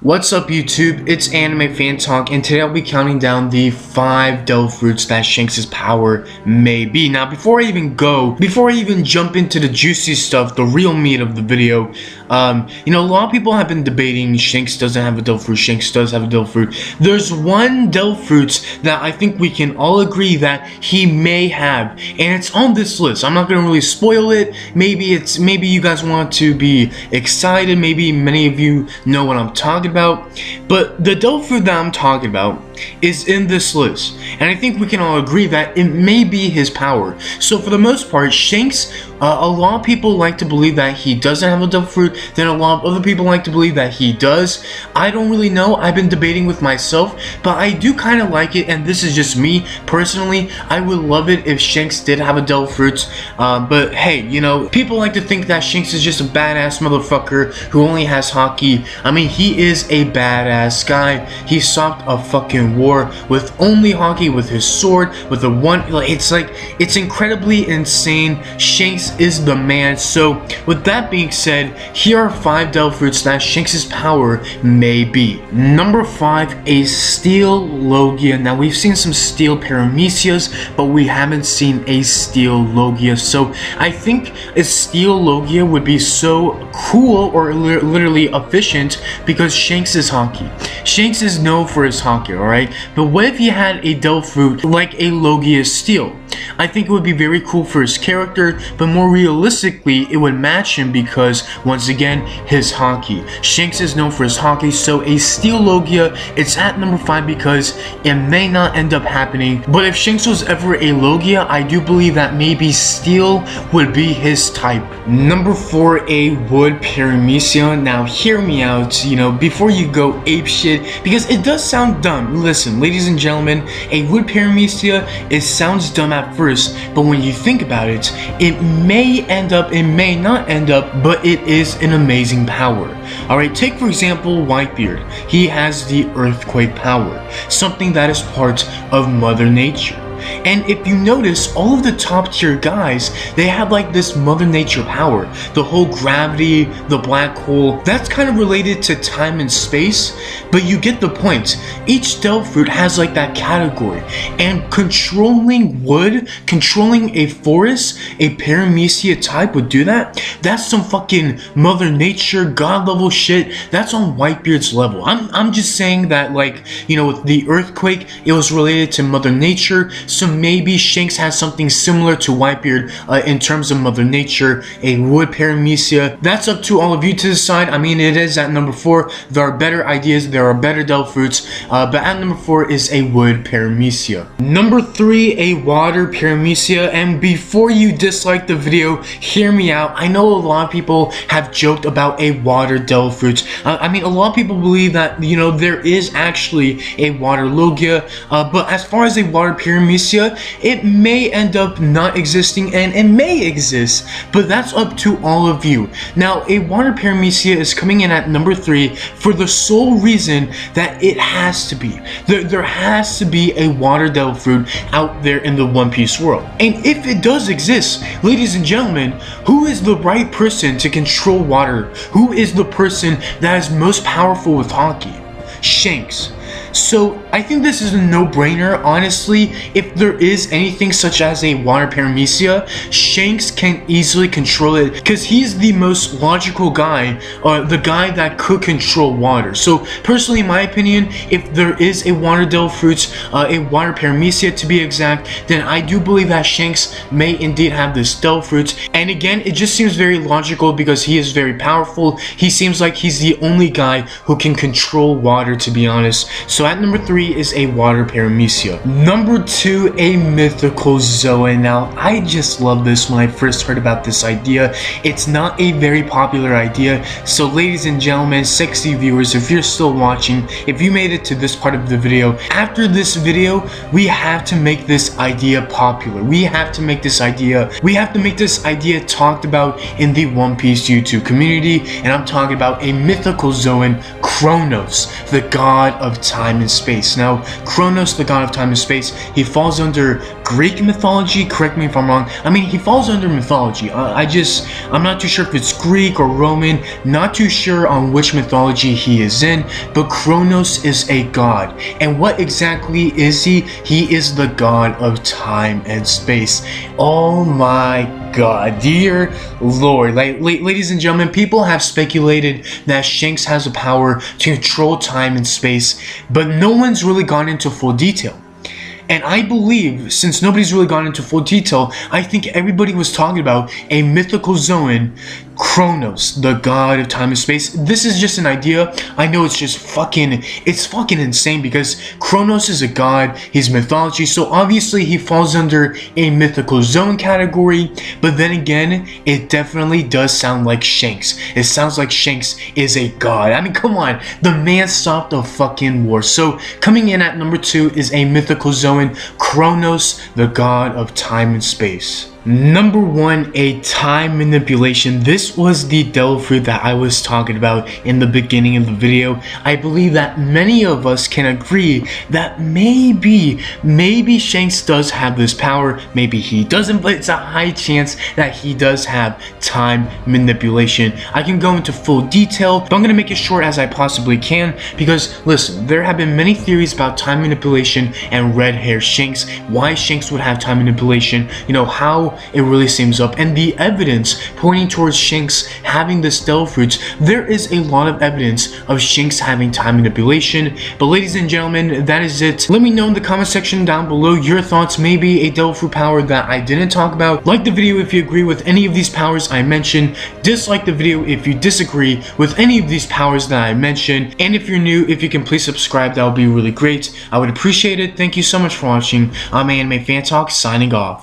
What's up YouTube, it's Anime Fan Talk, and today I'll be counting down the 5 devil fruits that Shanks' power may be. Now before I even jump into the juicy stuff, the real meat of the video, a lot of people have been debating Shanks doesn't have a devil fruit, Shanks does have a devil fruit. There's one devil fruit that I think we can all agree that he may have, and it's on this list. I'm not gonna really spoil it. Maybe you guys want to be excited, maybe many of you know what I'm talking about, but the devil fruit that I'm talking about is in this list, and I think we can all agree that it may be his power. So for the most part, Shanks, a lot of people like to believe that he doesn't have a devil fruit, then a lot of other people like to believe that he does. I don't really know, I've been debating with myself, but I do kind of like it, and this is just me personally. I would love it if Shanks did have a devil fruit, but hey, people like to think that Shanks is just a badass motherfucker who only has hockey. I mean, he is a badass guy. He stopped a fucking war with only hockey, with his sword, with the one, it's incredibly insane. Shanks is the man. So with that being said, here are 5 devil fruits that Shanks' power may be. Number 5, a steel logia. Now we've seen some steel paramecias, but we haven't seen a steel logia. So I think a steel logia would be so cool, or literally efficient, because Shanks is hockey. Shanks is known for his hockey, alright? But what if he had a devil fruit like a logia steel? I think it would be very cool for his character, but more realistically, it would match him because, once again, his hockey. Shanks is known for his hockey, so a steel logia, it's at number 5 because it may not end up happening. But if Shanks was ever a logia, I do believe that maybe steel would be his type. Number 4, a wood paramecia. Now hear me out, before you go apeshit, because it does sound dumb. Listen, ladies and gentlemen, a wood paramecia, it sounds dumb at first, but when you think about it, it may end up, it may not end up, but it is an amazing power. Alright, take for example Whitebeard. He has the earthquake power, something that is part of Mother Nature. And if you notice, all of the top tier guys, they have like this Mother Nature power. The whole gravity, the black hole, that's kind of related to time and space, but you get the point. Each devil fruit has like that category, and controlling wood, controlling a forest, a paramecia type would do that. That's some fucking Mother Nature god level shit. That's on Whitebeard's level. I'm just saying that, like, with the earthquake, it was related to Mother Nature. So maybe Shanks has something similar to Whitebeard in terms of Mother Nature, a wood paramecia. That's up to all of you to decide. I mean, it is at number 4. There are better ideas, there are better devil fruits, but at number 4 is a wood paramecia. Number 3, a water paramecia. And before you dislike the video, hear me out. I know a lot of people have joked about a water devil fruit. I mean, a lot of people believe that, there is actually a water logia, but as far as a water paramecia, it may end up not existing, and it may exist, but that's up to all of you. Now, a water paramecia is coming in at number 3 for the sole reason that it has to be. There has to be a water devil fruit out there in the One Piece world. And if it does exist, ladies and gentlemen, who is the right person to control water? Who is the person that is most powerful with hockey? Shanks. So I think this is a no-brainer, honestly. If there is anything such as a water paramecia, Shanks can easily control it because he's the most logical guy, the guy that could control water. So personally, in my opinion, if there is a water devil fruit, a water paramecia to be exact, then I do believe that Shanks may indeed have this devil fruit. And again, it just seems very logical because he is very powerful. He seems like he's the only guy who can control water, to be honest. So at number 3 is a water paramecia. Number 2, a mythical Zoan. Now, I just love this when I first heard about this idea. It's not a very popular idea, so ladies and gentlemen, sexy viewers, if you're still watching, if you made it to this part of the video, after this video, we have to make this idea popular. We have to make this idea talked about in the One Piece YouTube community, and I'm talking about a mythical Zoan, Kronos, the god of time time and space. Now, Kronos, the god of time and space, he falls under Greek mythology. Correct me if I'm wrong. I mean, he falls under mythology. I'm not too sure if it's Greek or Roman. Not too sure on which mythology he is in. But Kronos is a god. And what exactly is he? He is the god of time and space. Oh my god, dear lord. Like, ladies and gentlemen, people have speculated that Shanks has the power to control time and space, but no one's really gone into full detail. And I believe, since nobody's really gone into full detail, I think everybody was talking about a mythical Zoan, Kronos, the god of time and space. This is just an idea. I know it's just fucking insane because Kronos is a god, he's mythology, so obviously he falls under a mythical Zoan category, but then again, it definitely does sound like Shanks. It sounds like Shanks is a god. I mean, come on, the man stopped the fucking war. So coming in at number 2 is a mythical Zoan, Kronos, the god of time and space. Number 1, a time manipulation. This was the devil fruit that I was talking about in the beginning of the video. I believe that many of us can agree that maybe Shanks does have this power, maybe he doesn't, but it's a high chance that he does have time manipulation. I can go into full detail, but I'm gonna make it short as I possibly can because listen, there have been many theories about time manipulation and red hair Shanks, why Shanks would have time manipulation, you know, how it really seems up, and the evidence pointing towards Shanks having this devil fruits. There is a lot of evidence of Shanks having time manipulation. But ladies and gentlemen, that is it. Let me know in the comment section down below your thoughts, maybe a devil fruit power that I didn't talk about. Like the video if you agree with any of these powers I mentioned. Dislike the video if you disagree with any of these powers that I mentioned. And if you're new, if you can please subscribe, that would be really great. I would appreciate it. Thank you so much for watching. I'm Anime Fan Talk, signing off.